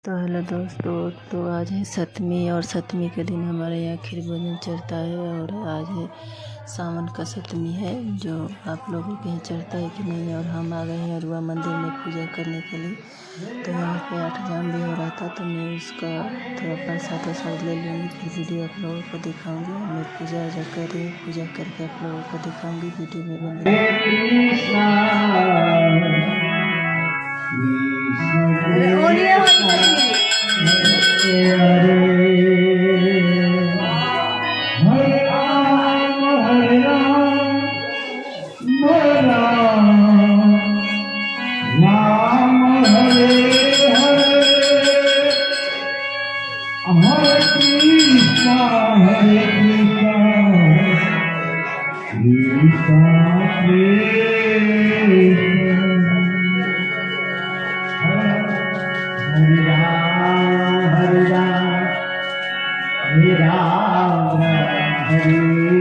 तो हेलो दोस्तों, तो आज है सप्तमी और सप्तमी के दिन हमारे यहाँ खीर भोजन चढ़ता है। और आज है सावन का सप्तमी है, जो आप लोगों के यहाँ चढ़ता है कि नहीं। और हम आ गए हैं अरुआ मंदिर में पूजा करने के लिए। तो यहाँ पे 8 जाम भी हो रहा था, तो मैं उसका थोड़ा प्रसाद वसाद ले लूँगी, फिर वीडियो आप लोगों को दिखाऊँगी। मैं पूजा वजा कर रही हूँ, पूजा करके आप लोगों को दिखाऊँगी वीडियो में बने। Hare Rama, Hare